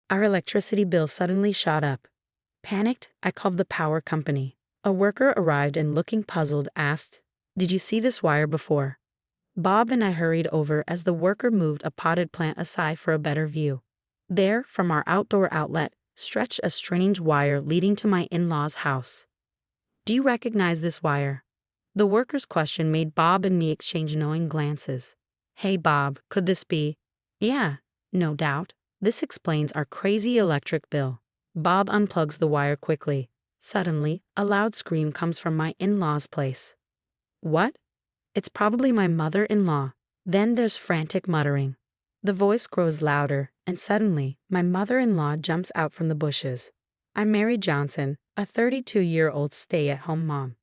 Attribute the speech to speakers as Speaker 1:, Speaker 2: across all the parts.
Speaker 1: Our electricity bill suddenly shot up. Panicked, I called the power company. A worker arrived and, looking puzzled, asked, "Did you see this wire before?" Bob and I hurried over as the worker moved a potted plant aside for a better view. There, from our outdoor outlet, stretched a strange wire leading to my in-laws' house. "Do you recognize this wire?" The worker's question made Bob and me exchange knowing glances. "Hey Bob, could this be?" "Yeah, no doubt. This explains our crazy electric bill." Bob unplugs the wire quickly. Suddenly, a loud scream comes from my in-laws' place. "What?" "It's probably my mother-in-law." Then there's frantic muttering. The voice grows louder, and suddenly, my mother-in-law jumps out from the bushes. "I'm Mary Johnson, a 32-year-old stay-at-home mom.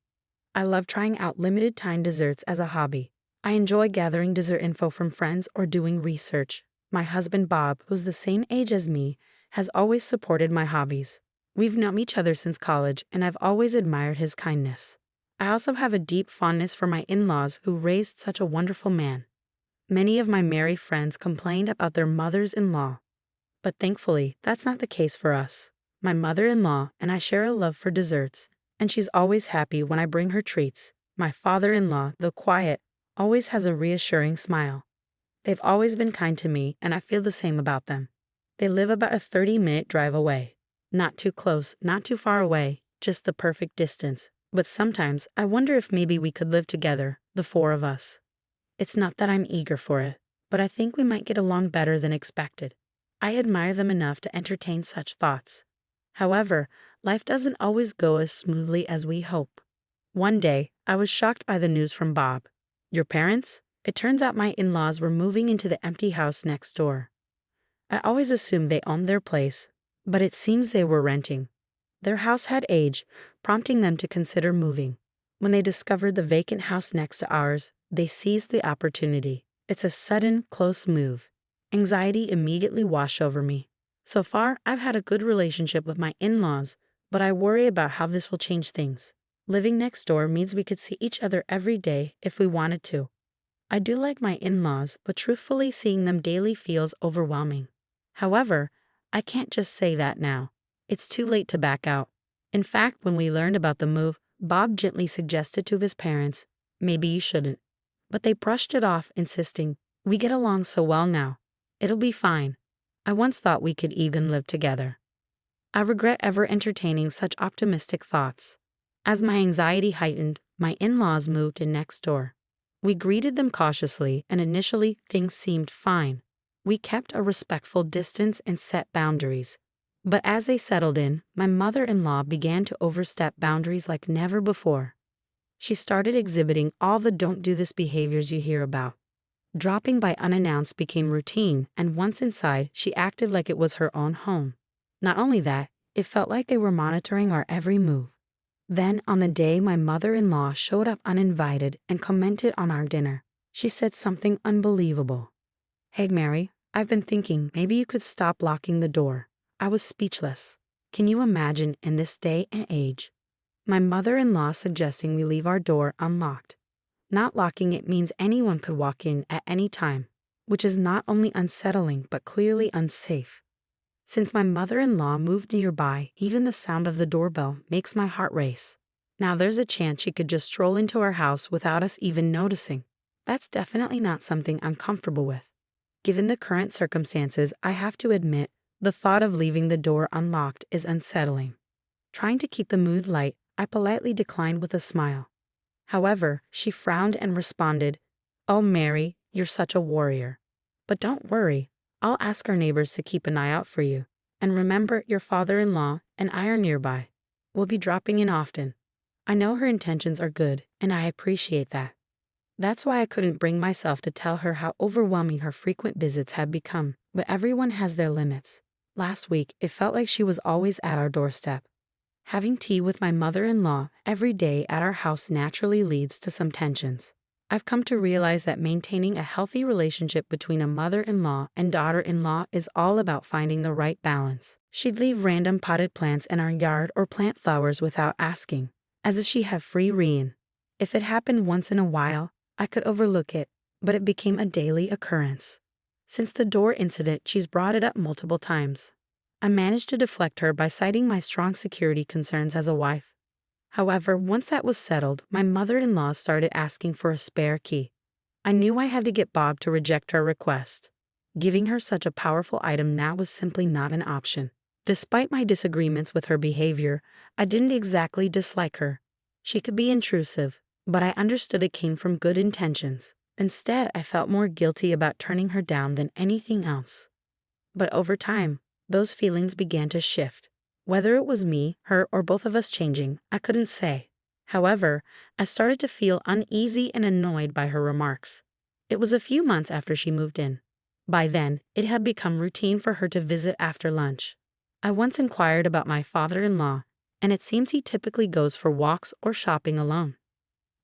Speaker 1: I love trying out limited-time desserts as a hobby. I enjoy gathering dessert info from friends or doing research. My husband Bob, who's the same age as me, has always supported my hobbies. We've known each other since college, and I've always admired his kindness. I also have a deep fondness for my in-laws who raised such a wonderful man." Many of my Mary friends complained about their mothers-in-law. But thankfully, that's not the case for us. My mother-in-law and I share a love for desserts, and she's always happy when I bring her treats. My father-in-law, though quiet, always has a reassuring smile. They've always been kind to me, and I feel the same about them. They live about a 30-minute drive away. Not too close, not too far away, just the perfect distance. But sometimes I wonder if maybe we could live together, the four of us. It's not that I'm eager for it, but I think we might get along better than expected. I admire them enough to entertain such thoughts. However, life doesn't always go as smoothly as we hope. One day, I was shocked by the news from Bob. "Your parents?" It turns out my in-laws were moving into the empty house next door. I always assumed they owned their place, but it seems they were renting. Their house had aged, prompting them to consider moving. When they discovered the vacant house next to ours, they seized the opportunity. It's a sudden, close move. Anxiety immediately washed over me. So far, I've had a good relationship with my in-laws, but I worry about how this will change things. Living next door means we could see each other every day if we wanted to. I do like my in-laws, but truthfully, seeing them daily feels overwhelming. However, I can't just say that now. It's too late to back out. In fact, when we learned about the move, Bob gently suggested to his parents, "Maybe you shouldn't." But they brushed it off, insisting, "We get along so well now. It'll be fine. I once thought we could even live together." I regret ever entertaining such optimistic thoughts. As my anxiety heightened, my in-laws moved in next door. We greeted them cautiously, and initially things seemed fine. We kept a respectful distance and set boundaries. But as they settled in, my mother-in-law began to overstep boundaries like never before. She started exhibiting all the "don't do this" behaviors you hear about. Dropping by unannounced became routine, and once inside, she acted like it was her own home. Not only that, it felt like they were monitoring our every move. Then, on the day my mother-in-law showed up uninvited and commented on our dinner, she said something unbelievable. "Hey Mary, I've been thinking maybe you could stop locking the door." I was speechless. Can you imagine, in this day and age, my mother-in-law suggesting we leave our door unlocked? Not locking it means anyone could walk in at any time, which is not only unsettling but clearly unsafe. Since my mother-in-law moved nearby, even the sound of the doorbell makes my heart race. Now there's a chance she could just stroll into our house without us even noticing. That's definitely not something I'm comfortable with. Given the current circumstances, I have to admit, the thought of leaving the door unlocked is unsettling. Trying to keep the mood light, I politely declined with a smile. However, she frowned and responded, "Oh Mary, you're such a warrior. But don't worry, I'll ask our neighbors to keep an eye out for you. And remember, your father-in-law and I are nearby. We'll be dropping in often." I know her intentions are good, and I appreciate that. That's why I couldn't bring myself to tell her how overwhelming her frequent visits had become. But everyone has their limits. Last week, it felt like she was always at our doorstep. Having tea with my mother-in-law every day at our house naturally leads to some tensions. I've come to realize that maintaining a healthy relationship between a mother-in-law and daughter-in-law is all about finding the right balance. She'd leave random potted plants in our yard or plant flowers without asking, as if she had free rein. If it happened once in a while, I could overlook it, but it became a daily occurrence. Since the door incident, she's brought it up multiple times. I managed to deflect her by citing my strong security concerns as a wife. However, once that was settled, my mother-in-law started asking for a spare key. I knew I had to get Bob to reject her request. Giving her such a powerful item now was simply not an option. Despite my disagreements with her behavior, I didn't exactly dislike her. She could be intrusive, but I understood it came from good intentions. Instead, I felt more guilty about turning her down than anything else. But over time, those feelings began to shift. Whether it was me, her, or both of us changing, I couldn't say. However, I started to feel uneasy and annoyed by her remarks. It was a few months after she moved in. By then, it had become routine for her to visit after lunch. I once inquired about my father-in-law, and it seems he typically goes for walks or shopping alone.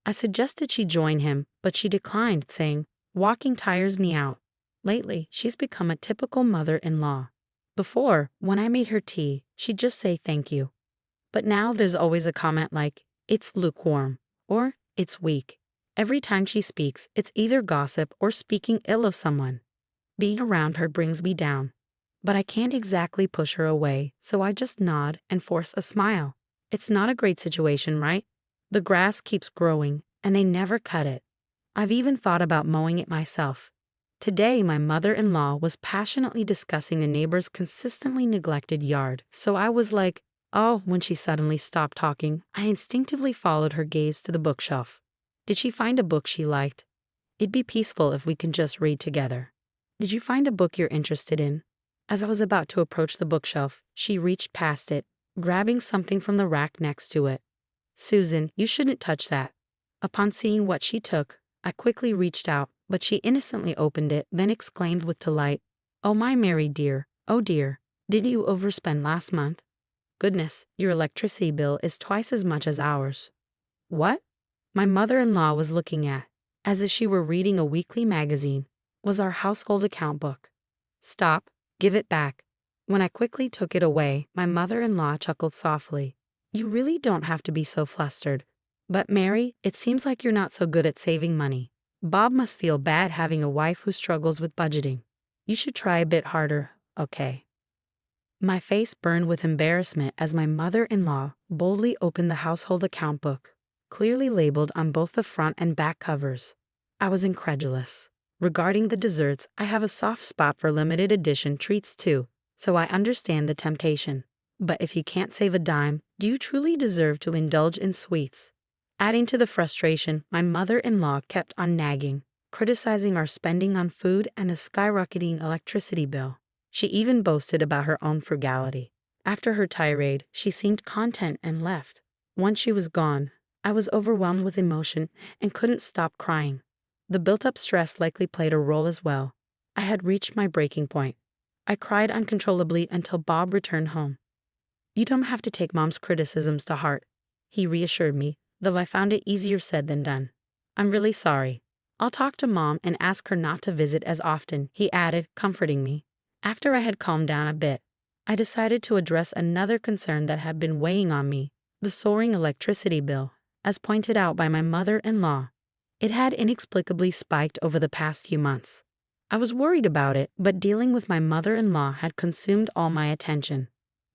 Speaker 1: I suggested she join him, but she declined, saying, "Walking tires me out." Lately, she's become a typical mother-in-law. Before, when I made her tea, she'd just say thank you. But now there's always a comment like, "It's lukewarm," or "It's weak." Every time she speaks, it's either gossip or speaking ill of someone. Being around her brings me down. But I can't exactly push her away, so I just nod and force a smile. It's not a great situation, right? The grass keeps growing, and they never cut it. I've even thought about mowing it myself. Today, my mother-in-law was passionately discussing a neighbor's consistently neglected yard, so I was like, oh, when she suddenly stopped talking, I instinctively followed her gaze to the bookshelf. Did she find a book she liked? It'd be peaceful if we can just read together. Did you find a book you're interested in? As I was about to approach the bookshelf, she reached past it, grabbing something from the rack next to it. Susan, you shouldn't touch that. Upon seeing what she took, I quickly reached out, but she innocently opened it, then exclaimed with delight, "Oh my Mary dear, oh dear, didn't you overspend last month? Goodness, your electricity bill is twice as much as ours." What? My mother-in-law was looking at, as if she were reading a weekly magazine, was our household account book. Stop, give it back. When I quickly took it away, my mother-in-law chuckled softly. You really don't have to be so flustered. But Mary, it seems like you're not so good at saving money. Bob must feel bad having a wife who struggles with budgeting. You should try a bit harder, okay? My face burned with embarrassment as my mother-in-law boldly opened the household account book, clearly labeled on both the front and back covers. I was incredulous. Regarding the desserts, I have a soft spot for limited edition treats too, so I understand the temptation. But if you can't save a dime, do you truly deserve to indulge in sweets? Adding to the frustration, my mother-in-law kept on nagging, criticizing our spending on food and a skyrocketing electricity bill. She even boasted about her own frugality. After her tirade, she seemed content and left. Once she was gone, I was overwhelmed with emotion and couldn't stop crying. The built-up stress likely played a role as well. I had reached my breaking point. I cried uncontrollably until Bob returned home. You don't have to take Mom's criticisms to heart, he reassured me, though I found it easier said than done. I'm really sorry. I'll talk to Mom and ask her not to visit as often, he added, comforting me. After I had calmed down a bit, I decided to address another concern that had been weighing on me, the soaring electricity bill, as pointed out by my mother-in-law. It had inexplicably spiked over the past few months. I was worried about it, but dealing with my mother-in-law had consumed all my attention.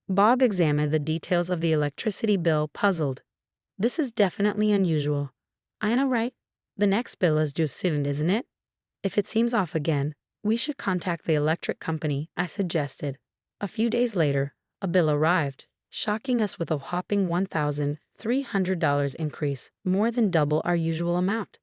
Speaker 1: Bob examined the details of the electricity bill, puzzled. This is definitely unusual. I know, right? The next bill is due soon, isn't it? If it seems off again, we should contact the electric company, I suggested. A few days later, a bill arrived, shocking us with a whopping $1,300 increase, more than double our usual amount.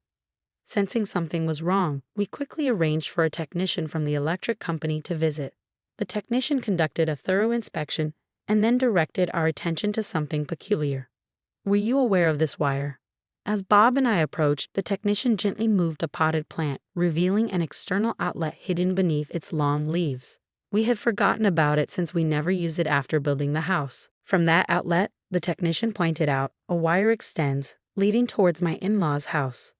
Speaker 1: Sensing something was wrong, we quickly arranged for a technician from the electric company to visit. The technician conducted a thorough inspection and then directed our attention to something peculiar. Were you aware of this wire? As Bob and I approached, the technician gently moved a potted plant, revealing an external outlet hidden beneath its long leaves. We had forgotten about it since we never used it after building the house. From that outlet, the technician pointed out, a wire extends, leading towards my in-laws' house.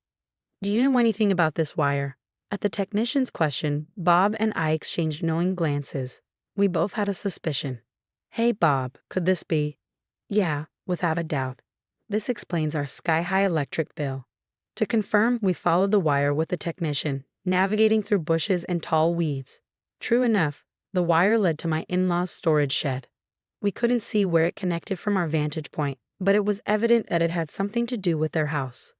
Speaker 1: Do you know anything about this wire? At the technician's question, Bob and I exchanged knowing glances. We both had a suspicion. Hey Bob, could this be? Yeah, without a doubt. This explains our sky-high electric bill. To confirm, we followed the wire with the technician, navigating through bushes and tall weeds. True enough, The wire led to my in-laws' storage shed. We couldn't see where it connected from our vantage point, but it was evident that it had something to do with their house.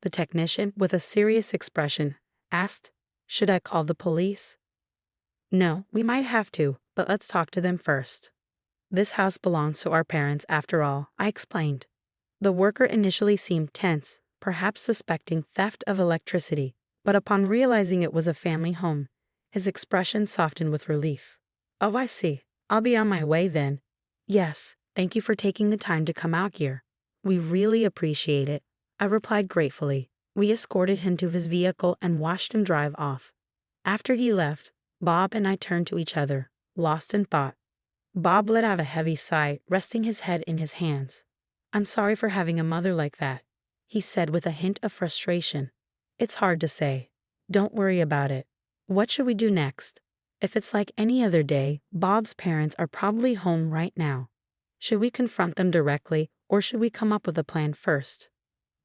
Speaker 1: The technician, with a serious expression, asked, "Should I call the police?" "No, we might have to, but let's talk to them first. This house belongs to our parents after all," I explained. The worker initially seemed tense, perhaps suspecting theft of electricity, but upon realizing it was a family home, his expression softened with relief. "Oh, I see. I'll be on my way then." "Yes, thank you for taking the time to come out here. We really appreciate it," I replied gratefully. We escorted him to his vehicle and watched him drive off. After he left, Bob and I turned to each other, lost in thought. Bob let out a heavy sigh, resting his head in his hands. "I'm sorry for having a mother like that," he said with a hint of frustration. "It's hard to say. Don't worry about it. What should we do next?" If it's like any other day, Bob's parents are probably home right now. Should we confront them directly, or should we come up with a plan first?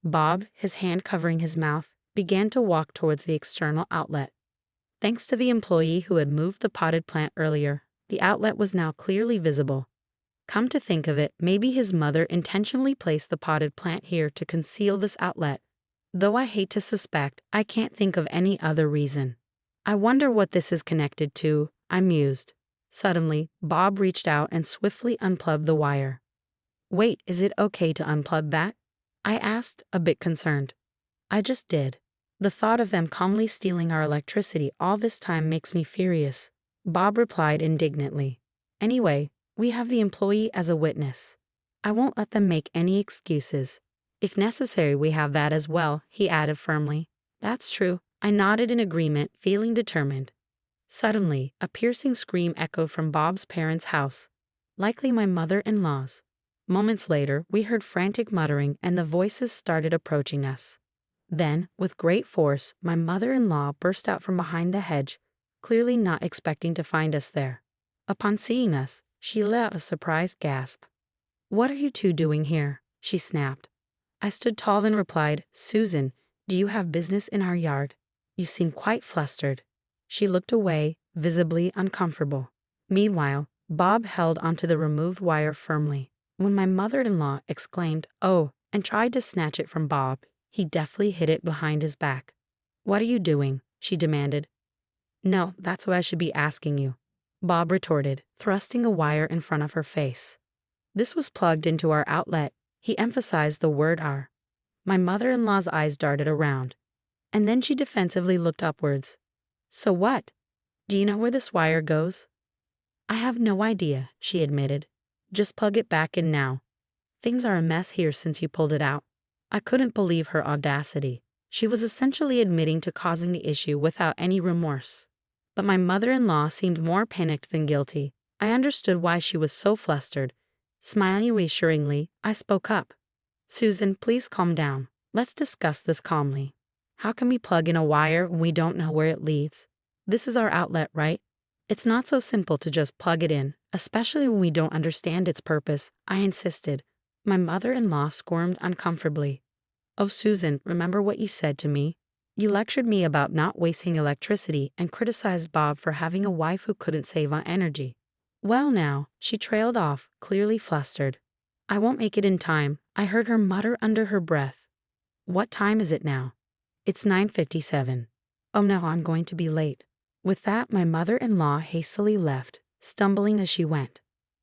Speaker 1: Bob, his hand covering his mouth, began to walk towards the external outlet. Thanks to the employee who had moved the potted plant earlier, the outlet was now clearly visible. Come to think of it, maybe his mother intentionally placed the potted plant here to conceal this outlet. Though I hate to suspect, I can't think of any other reason. I wonder what this is connected to, I mused. Suddenly, Bob reached out and swiftly unplugged the wire. "Wait, is it okay to unplug that?" I asked, a bit concerned. "I just did. The thought of them calmly stealing our electricity all this time makes me furious," Bob replied indignantly. "Anyway, we have the employee as a witness. I won't let them make any excuses. If necessary, we have that as well," he added firmly. "That's true." I nodded in agreement, feeling determined. Suddenly, a piercing scream echoed from Bob's parents' house, likely my mother-in-law's. Moments later, we heard frantic muttering and the voices started approaching us. Then, with great force, my mother-in-law burst out from behind the hedge, clearly not expecting to find us there. Upon seeing us, she let out a surprised gasp. "What are you two doing here?" she snapped. I stood tall and replied, "Susan, do you have business in our yard? You seem quite flustered." She looked away, visibly uncomfortable. Meanwhile, Bob held onto the removed wire firmly. When my mother-in-law exclaimed, "Oh," and tried to snatch it from Bob, he deftly hid it behind his back. "What are you doing?" she demanded. "No, that's what I should be asking you," Bob retorted, thrusting a wire in front of her face. This was plugged into our outlet. He emphasized the word "our." My mother-in-law's eyes darted around, and then she defensively looked upwards. "So what? Do you know where this wire goes?" "I have no idea," she admitted. "Just plug it back in now. Things are a mess here since you pulled it out." I couldn't believe her audacity. She was essentially admitting to causing the issue without any remorse. But my mother-in-law seemed more panicked than guilty. I understood why she was so flustered. Smiling reassuringly, I spoke up. "Susan, please calm down. Let's discuss this calmly. How can we plug in a wire when we don't know where it leads? This is our outlet, right? It's not so simple to just plug it in, especially when we don't understand its purpose," I insisted. My mother-in-law squirmed uncomfortably. "Oh, Susan, remember what you said to me? You lectured me about not wasting electricity and criticized Bob for having a wife who couldn't save on energy." "Well now," she trailed off, clearly flustered. "I won't make it in time," I heard her mutter under her breath. "What time is it now?" "It's 9:57. "Oh no, I'm going to be late." With that, my mother-in-law hastily left, stumbling as she went.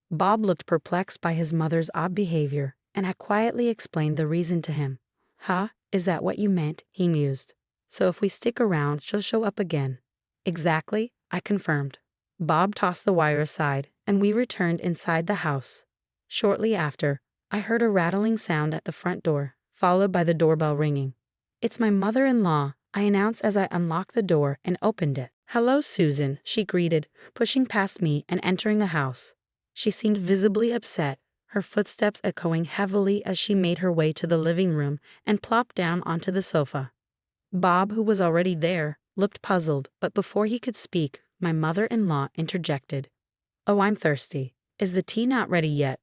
Speaker 1: Bob looked perplexed by his mother's odd behavior, and I quietly explained the reason to him. "Huh? Is that what you meant?" he mused. "So if we stick around, she'll show up again." "Exactly," I confirmed. Bob tossed the wire aside, and we returned inside the house. Shortly after, I heard a rattling sound at the front door, followed by the doorbell ringing. "It's my mother-in-law," I announced as I unlocked the door and opened it. "Hello, Susan," she greeted, pushing past me and entering the house. She seemed visibly upset, her footsteps echoing heavily as she made her way to the living room and plopped down onto the sofa. Bob, who was already there, looked puzzled, but before he could speak, my mother-in-law interjected. "Oh, I'm thirsty. Is the tea not ready yet?"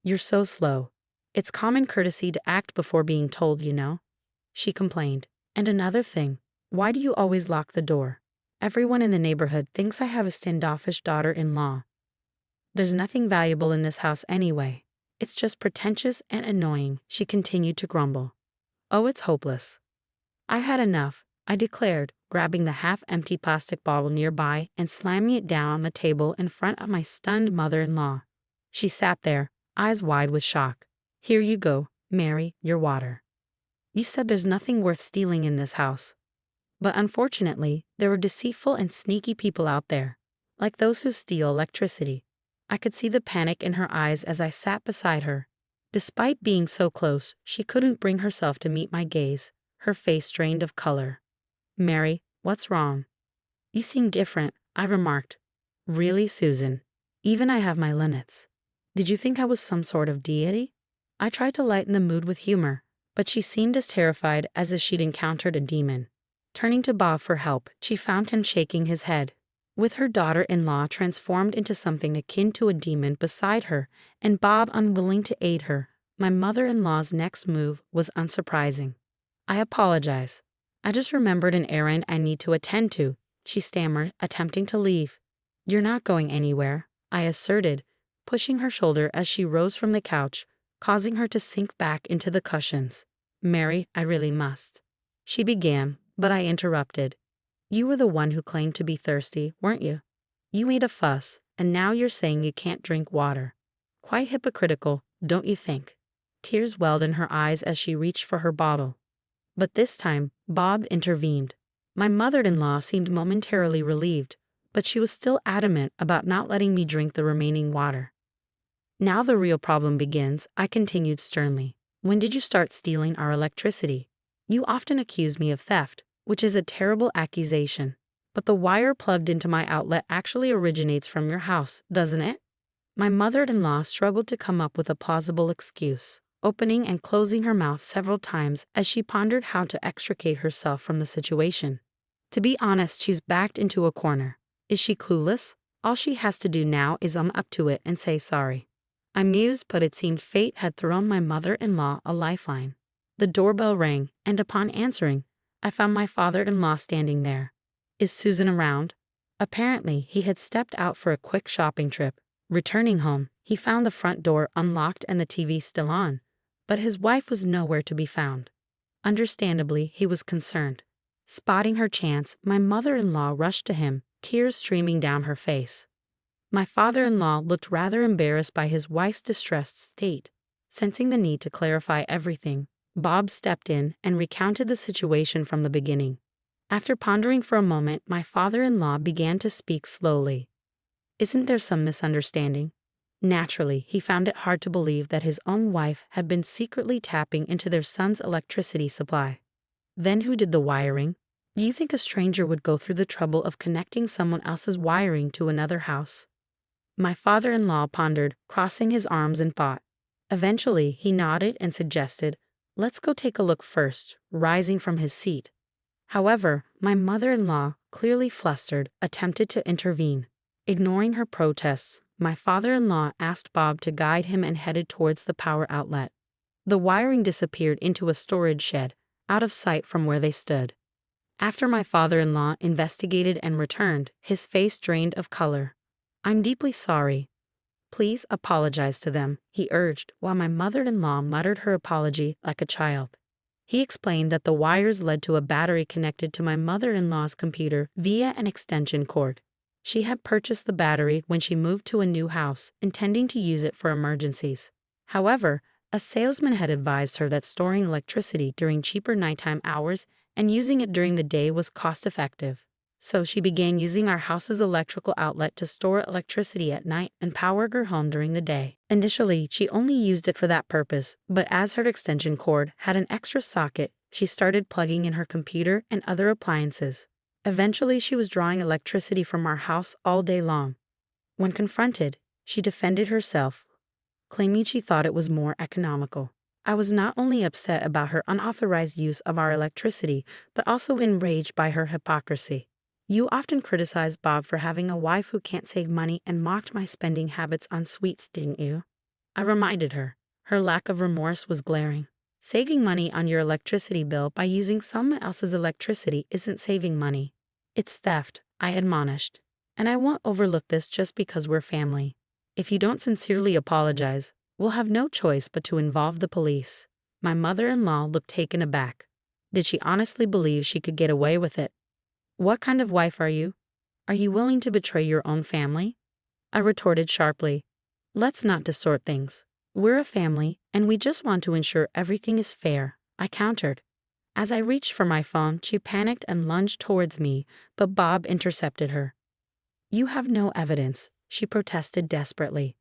Speaker 1: "You're so slow. It's common courtesy to act before being told, you know," she complained. "And another thing, why do you always lock the door?" Everyone in the neighborhood thinks I have a standoffish daughter-in-law. There's nothing valuable in this house anyway. It's just pretentious and annoying, she continued to grumble. Oh, it's hopeless. I had enough, I declared, grabbing the half-empty plastic bottle nearby and slamming it down on the table in front of my stunned mother-in-law. She sat there, eyes wide with shock. Here you go, Mary, your water. You said there's nothing worth stealing in this house. But unfortunately, there were deceitful and sneaky people out there, like those who steal electricity. I could see the panic in her eyes as I sat beside her. Despite being so close, she couldn't bring herself to meet my gaze, her face drained of color. Mary, what's wrong? You seem different, I remarked. Really, Susan? Even I have my limits. Did you think I was some sort of deity? I tried to lighten the mood with humor, but she seemed as terrified as if she'd encountered a demon. Turning to Bob for help, she found him shaking his head. With her daughter-in-law transformed into something akin to a demon beside her, and Bob unwilling to aid her, my mother-in-law's next move was unsurprising. I apologize. I just remembered an errand I need to attend to, she stammered, attempting to leave. You're not going anywhere, I asserted, pushing her shoulder as she rose from the couch, causing her to sink back into the cushions. Mary, I really must. She began, but I interrupted. You were the one who claimed to be thirsty, weren't you? You made a fuss, and now you're saying you can't drink water. Quite hypocritical, don't you think? Tears welled in her eyes as she reached for her bottle. But this time, Bob intervened. My mother-in-law seemed momentarily relieved, but she was still adamant about not letting me drink the remaining water. Now the real problem begins, I continued sternly. When did you start stealing our electricity? You often accuse me of theft, which is a terrible accusation. But the wire plugged into my outlet actually originates from your house, doesn't it? My mother-in-law struggled to come up with a plausible excuse, opening and closing her mouth several times as she pondered how to extricate herself from the situation. To be honest, she's backed into a corner. Is she clueless? All she has to do now is up to it and say sorry. I mused, but it seemed fate had thrown my mother-in-law a lifeline. The doorbell rang, and upon answering, I found my father-in-law standing there. Is Susan around? Apparently, he had stepped out for a quick shopping trip. Returning home, he found the front door unlocked and the TV still on, but his wife was nowhere to be found. Understandably, he was concerned. Spotting her chance, my mother-in-law rushed to him, tears streaming down her face. My father-in-law looked rather embarrassed by his wife's distressed state. Sensing the need to clarify everything, Bob stepped in and recounted the situation from the beginning. After pondering for a moment, my father-in-law began to speak slowly. Isn't there some misunderstanding? Naturally, he found it hard to believe that his own wife had been secretly tapping into their son's electricity supply. Then who did the wiring? Do you think a stranger would go through the trouble of connecting someone else's wiring to another house? My father-in-law pondered, crossing his arms in thought. Eventually, he nodded and suggested, let's go take a look first, rising from his seat. However, my mother-in-law, clearly flustered, attempted to intervene. Ignoring her protests, my father-in-law asked Bob to guide him and headed towards the power outlet. The wiring disappeared into a storage shed, out of sight from where they stood. After my father-in-law investigated and returned, his face drained of color. I'm deeply sorry. Please apologize to them, he urged, while my mother-in-law muttered her apology like a child. He explained that the wires led to a battery connected to my mother-in-law's computer via an extension cord. She had purchased the battery when she moved to a new house, intending to use it for emergencies. However, a salesman had advised her that storing electricity during cheaper nighttime hours and using it during the day was cost-effective. So she began using our house's electrical outlet to store electricity at night and power her home during the day. Initially, she only used it for that purpose, but as her extension cord had an extra socket, she started plugging in her computer and other appliances. Eventually, she was drawing electricity from our house all day long. When confronted, she defended herself, claiming she thought it was more economical. I was not only upset about her unauthorized use of our electricity, but also enraged by her hypocrisy. You often criticized Bob for having a wife who can't save money and mocked my spending habits on sweets, didn't you? I reminded her. Her lack of remorse was glaring. Saving money on your electricity bill by using someone else's electricity isn't saving money. It's theft, I admonished. "And I won't overlook this just because we're family. If you don't sincerely apologize, we'll have no choice but to involve the police." My mother-in-law looked taken aback. Did she honestly believe she could get away with it? "What kind of wife are you? Are you willing to betray your own family?" I retorted sharply. "Let's not distort things. We're a family, and we just want to ensure everything is fair," I countered. As I reached for my phone, she panicked and lunged towards me, but Bob intercepted her. "You have no evidence," she protested desperately.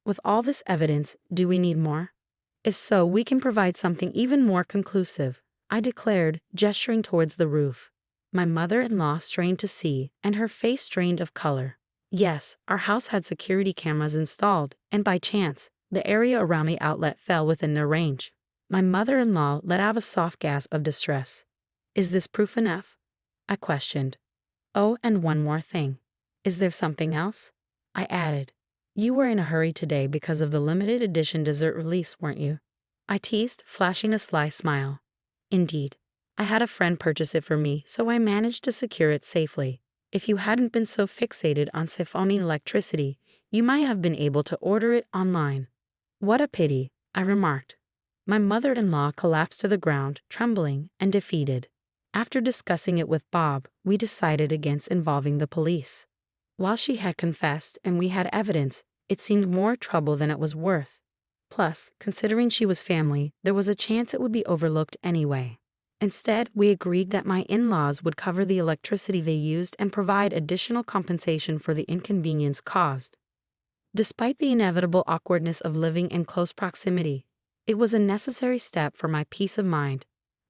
Speaker 1: "With all this evidence, do we need more? If so, we can provide something even more conclusive," I declared, gesturing towards the roof. My mother-in-law strained to see, and her face drained of color. Yes, our house had security cameras installed, and by chance, the area around the outlet fell within their range. My mother-in-law let out a soft gasp of distress. "Is this proof enough?" I questioned. "Oh, and one more thing. Is there something else?" I added. "You were in a hurry today because of the limited edition dessert release, weren't you?" I teased, flashing a sly smile. "Indeed. I had a friend purchase it for me, so I managed to secure it safely. If you hadn't been so fixated on siphoning electricity, you might have been able to order it online." "What a pity," I remarked. My mother-in-law collapsed to the ground, trembling and defeated. After discussing it with Bob, we decided against involving the police. While she had confessed and we had evidence, it seemed more trouble than it was worth. Plus, considering she was family, there was a chance it would be overlooked anyway. Instead, we agreed that my in-laws would cover the electricity they used and provide additional compensation for the inconvenience caused. Despite the inevitable awkwardness of living in close proximity, it was a necessary step for my peace of mind.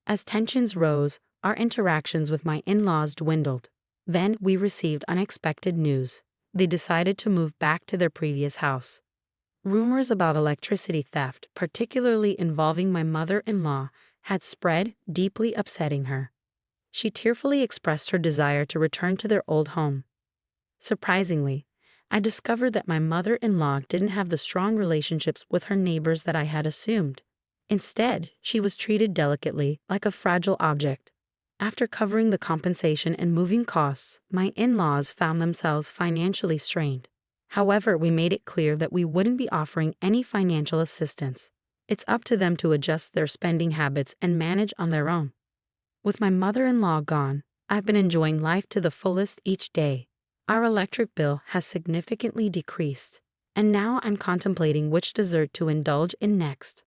Speaker 1: As tensions rose, our interactions with my in-laws dwindled. Then we received unexpected news. They decided to move back to their previous house. Rumors about electricity theft, particularly involving my mother-in-law, had spread, deeply upsetting her. She tearfully expressed her desire to return to their old home. Surprisingly, I discovered that my mother-in-law didn't have the strong relationships with her neighbors that I had assumed. Instead, she was treated delicately, like a fragile object. After covering the compensation and moving costs, my in-laws found themselves financially strained. However, we made it clear that we wouldn't be offering any financial assistance. It's up to them to adjust their spending habits and manage on their own. With my mother-in-law gone, I've been enjoying life to the fullest each day. Our electric bill has significantly decreased, and now I'm contemplating which dessert to indulge in next.